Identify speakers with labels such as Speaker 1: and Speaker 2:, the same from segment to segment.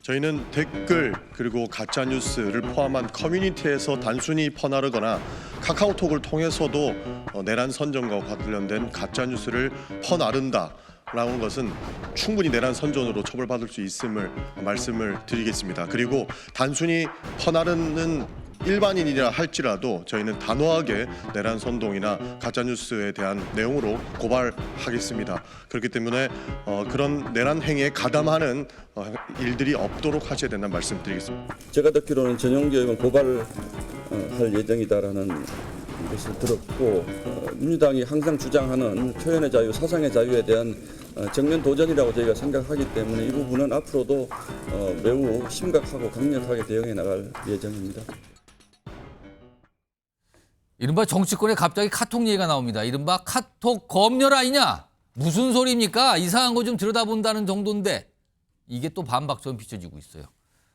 Speaker 1: 저희는 댓글 그리고 가짜 뉴스를 포함한 커뮤니티에서 단순히 퍼나르거나 카카오톡을 통해서도 내란 선전과 관련된 가짜 뉴스를 퍼나른다라는 것은 충분히 내란 선전으로 처벌받을 수 있음을 말씀을 드리겠습니다. 그리고 단순히 퍼나르는 일반인이라 할지라도 저희는 단호하게 내란 선동이나 가짜 뉴스에 대한 내용으로 고발하겠습니다. 그렇기 때문에 그런 내란 행위에 가담하는 일들이 없도록 하셔야 된다는 말씀드리겠습니다.
Speaker 2: 제가 듣기로는 전용기 의원 고발할 예정이다라는 것을 들었고 민주당이 항상 주장하는 표현의 자유, 사상의 자유에 대한 정면 도전이라고 저희가 생각하기 때문에 이 부분은 앞으로도 매우 심각하고 강력하게 대응해 나갈 예정입니다.
Speaker 3: 이른바 정치권에 갑자기 카톡 얘기가 나옵니다. 이른바 카톡 검열 아니냐? 무슨 소리입니까? 이상한 거 좀 들여다본다는 정도인데 이게 또 반박처럼 비춰지고 있어요.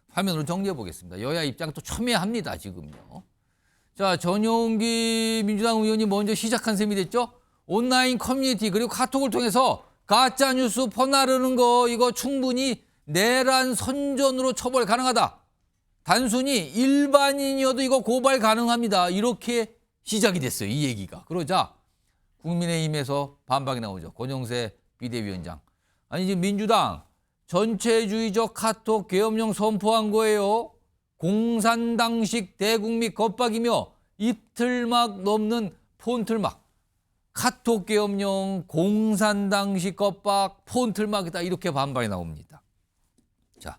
Speaker 3: 화면으로 정리해 보겠습니다. 여야 입장 또 첨예합니다. 지금요. 자, 전용기 민주당 의원이 먼저 시작한 셈이 됐죠. 온라인 커뮤니티 그리고 카톡을 통해서 가짜뉴스 퍼나르는 거 이거 충분히 내란 선전으로 처벌 가능하다. 단순히 일반인이어도 이거 고발 가능합니다. 이렇게 시작이 됐어요. 이 얘기가. 그러자 국민의힘에서 반박이 나오죠. 권영세 비대위원장. 아니 지금 민주당 전체주의적 카톡 계엄령 선포한 거예요. 공산당식 대국민 겁박이며 입틀막 넘는 폰틀막. 카톡 계엄령 공산당식 겁박 폰틀막이다. 이렇게 반발이 나옵니다. 자,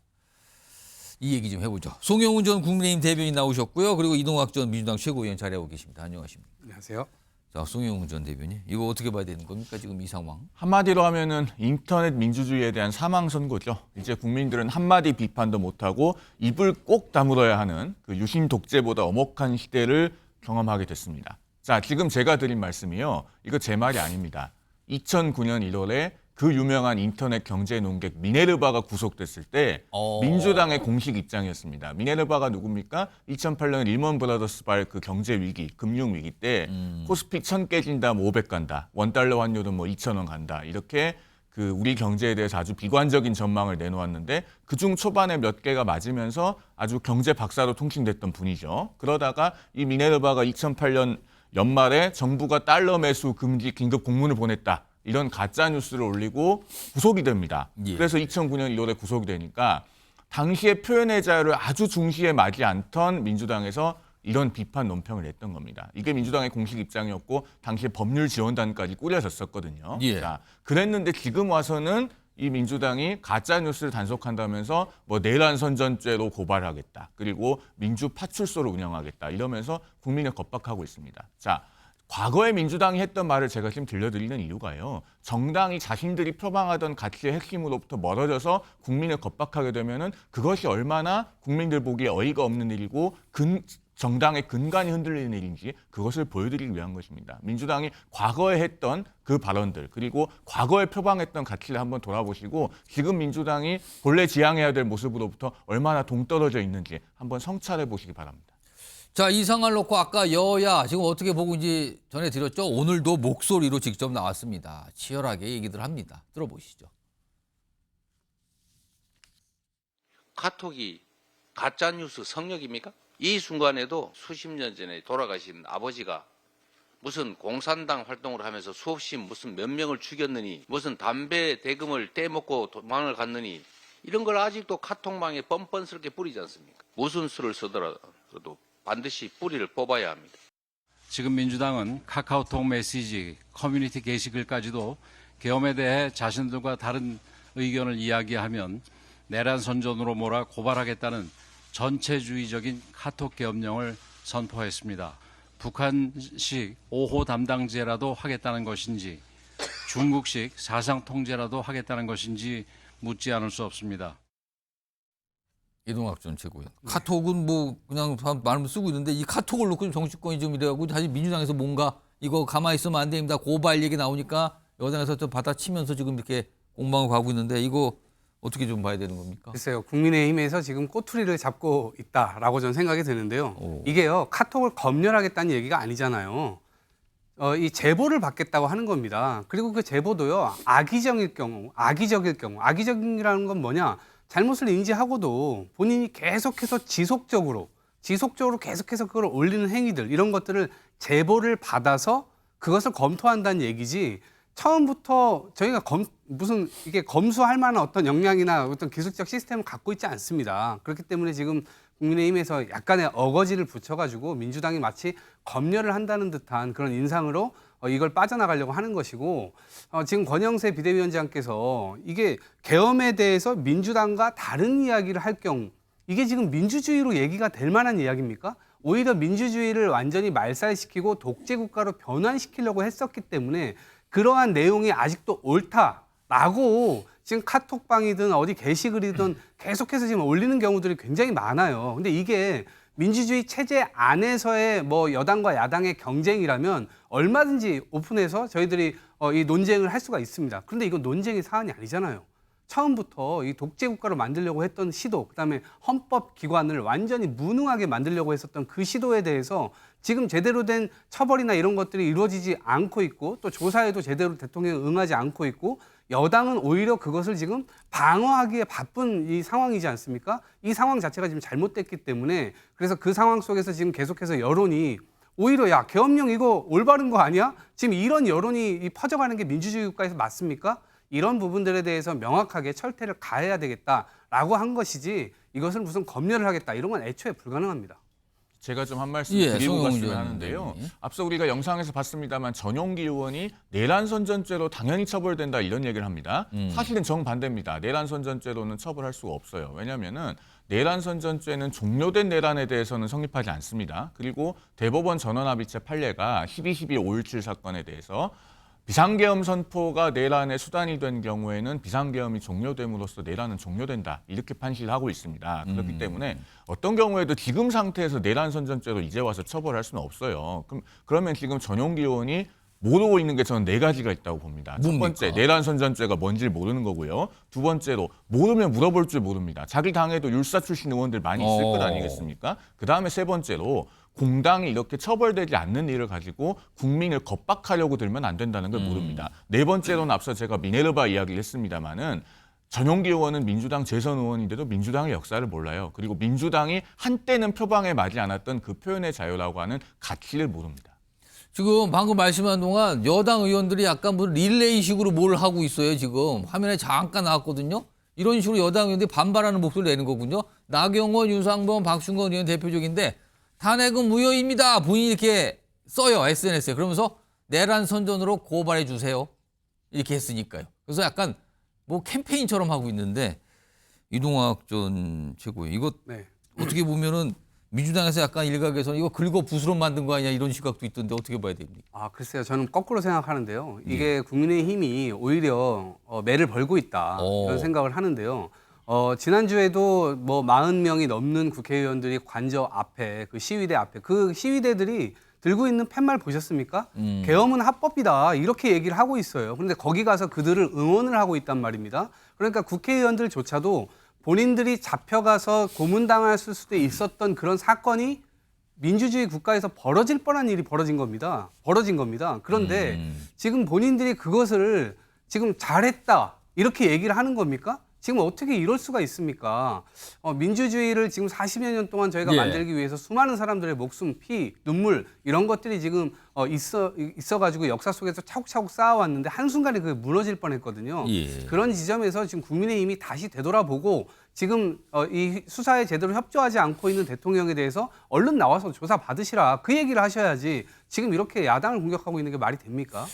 Speaker 3: 이 얘기 좀 해보죠. 송영훈 전 국민의힘 대변인 나오셨고요. 그리고 이동학 전 민주당 최고위원 자리하고 계십니다. 안녕하십니까.
Speaker 4: 안녕하세요.
Speaker 3: 자, 송영훈 전 대변인. 이거 어떻게 봐야 되는 겁니까? 지금 이 상황.
Speaker 5: 한마디로 하면은 인터넷 민주주의에 대한 사망 선고죠. 이제 국민들은 한마디 비판도 못하고 입을 꼭 다물어야 하는 그 유신 독재보다 엄혹한 시대를 경험하게 됐습니다. 자, 지금 제가 드린 말씀이요. 이거 제 말이 아닙니다. 2009년 1월에 그 유명한 인터넷 경제 논객 미네르바가 구속됐을 때 민주당의 공식 입장이었습니다. 미네르바가 누굽니까? 2008년 릴먼 브라더스발 그 경제 위기, 금융 위기 때 코스피 1000 깨진다, 500 간다. 원달러 환율은 2,000원 간다. 이렇게 그 우리 경제에 대해서 아주 비관적인 전망을 내놓았는데 그중 초반에 몇 개가 맞으면서 아주 경제 박사로 통칭됐던 분이죠. 그러다가 이 미네르바가 2008년 연말에 정부가 달러 매수 금지 긴급 공문을 보냈다. 이런 가짜 뉴스를 올리고 구속이 됩니다.
Speaker 3: 예.
Speaker 5: 그래서 2009년 1월에 구속이 되니까 당시에 표현의 자유를 아주 중시에 맞지 않던 민주당에서 이런 비판 논평을 냈던 겁니다. 이게 민주당의 공식 입장이었고 당시에 법률지원단까지 꾸려졌었거든요.
Speaker 3: 예.
Speaker 5: 자, 그랬는데 지금 와서는 이 민주당이 가짜 뉴스를 단속한다면서 내란 선전죄로 고발하겠다. 그리고 민주 파출소를 운영하겠다. 이러면서 국민을 겁박하고 있습니다. 자, 과거에 민주당이 했던 말을 제가 지금 들려드리는 이유가요. 정당이 자신들이 표방하던 가치의 핵심으로부터 멀어져서 국민을 겁박하게 되면은 그것이 얼마나 국민들 보기에 어이가 없는 일이고 정당의 근간이 흔들리는 일인지 그것을 보여드리기 위한 것입니다. 민주당이 과거에 했던 그 발언들 그리고 과거에 표방했던 가치를 한번 돌아보시고 지금 민주당이 본래 지향해야 될 모습으로부터 얼마나 동떨어져 있는지 한번 성찰해 보시기 바랍니다.
Speaker 3: 자, 이 상황을 놓고 아까 여야 지금 어떻게 보고 이제 전해드렸죠. 오늘도 목소리로 직접 나왔습니다. 치열하게 얘기들 합니다. 들어보시죠.
Speaker 6: 카톡이 가짜뉴스 성역입니까? 이 순간에도 수십 년 전에 돌아가신 아버지가 무슨 공산당 활동을 하면서 수없이 무슨 몇 명을 죽였느니 무슨 담배 대금을 떼먹고 도망을 갔느니 이런 걸 아직도 카톡망에 뻔뻔스럽게 뿌리지 않습니까? 무슨 수를 쓰더라도 반드시 뿌리를 뽑아야 합니다.
Speaker 7: 지금 민주당은 카카오톡 메시지, 커뮤니티 게시글까지도 계엄에 대해 자신들과 다른 의견을 이야기하면 내란 선전으로 몰아 고발하겠다는 전체주의적인 카톡 계엄령을 선포했습니다. 북한식 5호 담당제라도 하겠다는 것인지 중국식 사상 통제라도 하겠다는 것인지 묻지 않을 수 없습니다.
Speaker 3: 이동학 전 최고위원. 카톡은 그냥 말만 쓰고 있는데 이 카톡을 놓고 정치권이 좀 이래가고 사실 민주당에서 뭔가 이거 가만히 있으면 안 됩니다. 고발 얘기 나오니까 여당에서 좀 받아치면서 지금 이렇게 공방을 가고 있는데 이거 어떻게 좀 봐야 되는 겁니까?
Speaker 4: 글쎄요. 국민의힘에서 지금 꼬투리를 잡고 있다라고 저는 생각이 드는데요. 이게요. 카톡을 검열하겠다는 얘기가 아니잖아요. 이 제보를 받겠다고 하는 겁니다. 그리고 그 제보도요. 악의적일 경우, 악의적이라는 건 뭐냐? 잘못을 인지하고도 본인이 계속해서 지속적으로 계속해서 그걸 올리는 행위들 이런 것들을 제보를 받아서 그것을 검토한다는 얘기지 처음부터 저희가 무슨 이게 검수할 만한 어떤 역량이나 어떤 기술적 시스템을 갖고 있지 않습니다. 그렇기 때문에 지금 국민의힘에서 약간의 어거지를 붙여가지고 민주당이 마치 검열을 한다는 듯한 그런 인상으로 이걸 빠져나가려고 하는 것이고 지금 권영세 비대위원장께서 이게 계엄에 대해서 민주당과 다른 이야기를 할 경우 이게 지금 민주주의로 얘기가 될 만한 이야기입니까? 오히려 민주주의를 완전히 말살시키고 독재 국가로 변환시키려고 했었기 때문에 그러한 내용이 아직도 옳다라고 지금 카톡방이든 어디 게시글이든 계속해서 지금 올리는 경우들이 굉장히 많아요. 근데 이게 민주주의 체제 안에서의 뭐 여당과 야당의 경쟁이라면 얼마든지 오픈해서 저희들이 이 논쟁을 할 수가 있습니다. 그런데 이건 논쟁의 사안이 아니잖아요. 처음부터 이 독재 국가로 만들려고 했던 시도, 그다음에 헌법 기관을 완전히 무능하게 만들려고 했었던 그 시도에 대해서 지금 제대로 된 처벌이나 이런 것들이 이루어지지 않고 있고 또 조사에도 제대로 대통령이 응하지 않고 있고 여당은 오히려 그것을 지금 방어하기에 바쁜 이 상황이지 않습니까? 이 상황 자체가 지금 잘못됐기 때문에 그래서 그 상황 속에서 지금 계속해서 여론이 오히려 야 계엄령 이거 올바른 거 아니야? 지금 이런 여론이 퍼져가는 게 민주주의 국가에서 맞습니까? 이런 부분들에 대해서 명확하게 철퇴를 가해야 되겠다라고 한 것이지 이것을 무슨 검열을 하겠다 이런 건 애초에 불가능합니다.
Speaker 5: 제가 좀 한 말씀
Speaker 3: 예,
Speaker 5: 드리고
Speaker 3: 송영길
Speaker 5: 갔으면 하는데요.
Speaker 3: 의원님.
Speaker 5: 앞서 우리가 영상에서 봤습니다만 전용기 의원이 내란선전죄로 당연히 처벌된다 이런 얘기를 합니다. 사실은 정반대입니다. 내란선전죄로는 처벌할 수가 없어요. 왜냐하면은 내란선전죄는 종료된 내란에 대해서는 성립하지 않습니다. 그리고 대법원 전원합의체 판례가 12.12.5.17 사건에 대해서 비상계엄 선포가 내란의 수단이 된 경우에는 비상계엄이 종료됨으로써 내란은 종료된다. 이렇게 판시를 하고 있습니다. 그렇기 때문에 어떤 경우에도 지금 상태에서 내란선전죄로 이제 와서 처벌할 수는 없어요. 그러면 지금 전용기 의원이 모르고 있는 게 저는 4가지가 있다고 봅니다.
Speaker 3: 뭡니까?
Speaker 5: 첫 번째, 내란선전죄가 뭔지를 모르는 거고요. 두 번째로, 모르면 물어볼 줄 모릅니다. 자기 당에도 율사 출신 의원들 많이 있을 것 아니겠습니까? 그다음에 세 번째로, 공당이 이렇게 처벌되지 않는 일을 가지고 국민을 겁박하려고 들면 안 된다는 걸 모릅니다. 네 번째로는 앞서 제가 미네르바 이야기를 했습니다마는 전용기 의원은 민주당 재선 의원인데도 민주당의 역사를 몰라요. 그리고 민주당이 한때는 표방에 맞지 않았던 그 표현의 자유라고 하는 가치를 모릅니다.
Speaker 3: 지금 방금 말씀한 동안 여당 의원들이 약간 무슨 릴레이식으로 뭘 하고 있어요. 지금 화면에 잠깐 나왔거든요. 이런 식으로 여당 의원들이 반발하는 목소리를 내는 거군요. 나경원, 윤상범, 박준건 의원 대표적인데 탄핵은 무효입니다. 본인이 이렇게 써요. SNS에. 그러면서 내란 선전으로 고발해 주세요. 이렇게 했으니까요. 그래서 약간 뭐 캠페인처럼 하고 있는데 이동학 전 최고위 이거
Speaker 4: 네.
Speaker 3: 어떻게 보면은 민주당에서 약간 일각에서는 이거 긁어 부스럼 만든 거 아니냐 이런 시각도 있던데 어떻게 봐야 됩니까?
Speaker 4: 아 글쎄요. 저는 거꾸로 생각하는데요. 이게 국민의힘이 오히려 매를 벌고 있다 이런 생각을 하는데요. 지난주에도 뭐 40명이 넘는 국회의원들이 관저 앞에 그 시위대 앞에 그 시위대들이 들고 있는 팻말 보셨습니까? 계엄은 합법이다 이렇게 얘기를 하고 있어요. 그런데 거기 가서 그들을 응원을 하고 있단 말입니다. 그러니까 국회의원들조차도 본인들이 잡혀가서 고문당할 수도 있었던 그런 사건이 민주주의 국가에서 벌어질 뻔한 일이 벌어진 겁니다. 그런데 지금 본인들이 그것을 지금 잘했다 이렇게 얘기를 하는 겁니까? 지금 어떻게 이럴 수가 있습니까? 민주주의를 지금 40여 년 동안 저희가
Speaker 3: 예.
Speaker 4: 만들기 위해서 수많은 사람들의 목숨, 피, 눈물 이런 것들이 지금 있어가지고 역사 속에서 차곡차곡 쌓아왔는데 한순간에 그게 무너질 뻔했거든요.
Speaker 3: 예.
Speaker 4: 그런 지점에서 지금 국민의힘이 다시 되돌아보고 지금 이 수사에 제대로 협조하지 않고 있는 대통령에 대해서 얼른 나와서 조사 받으시라 그 얘기를 하셔야지 지금 이렇게 야당을 공격하고 있는 게 말이 됩니까?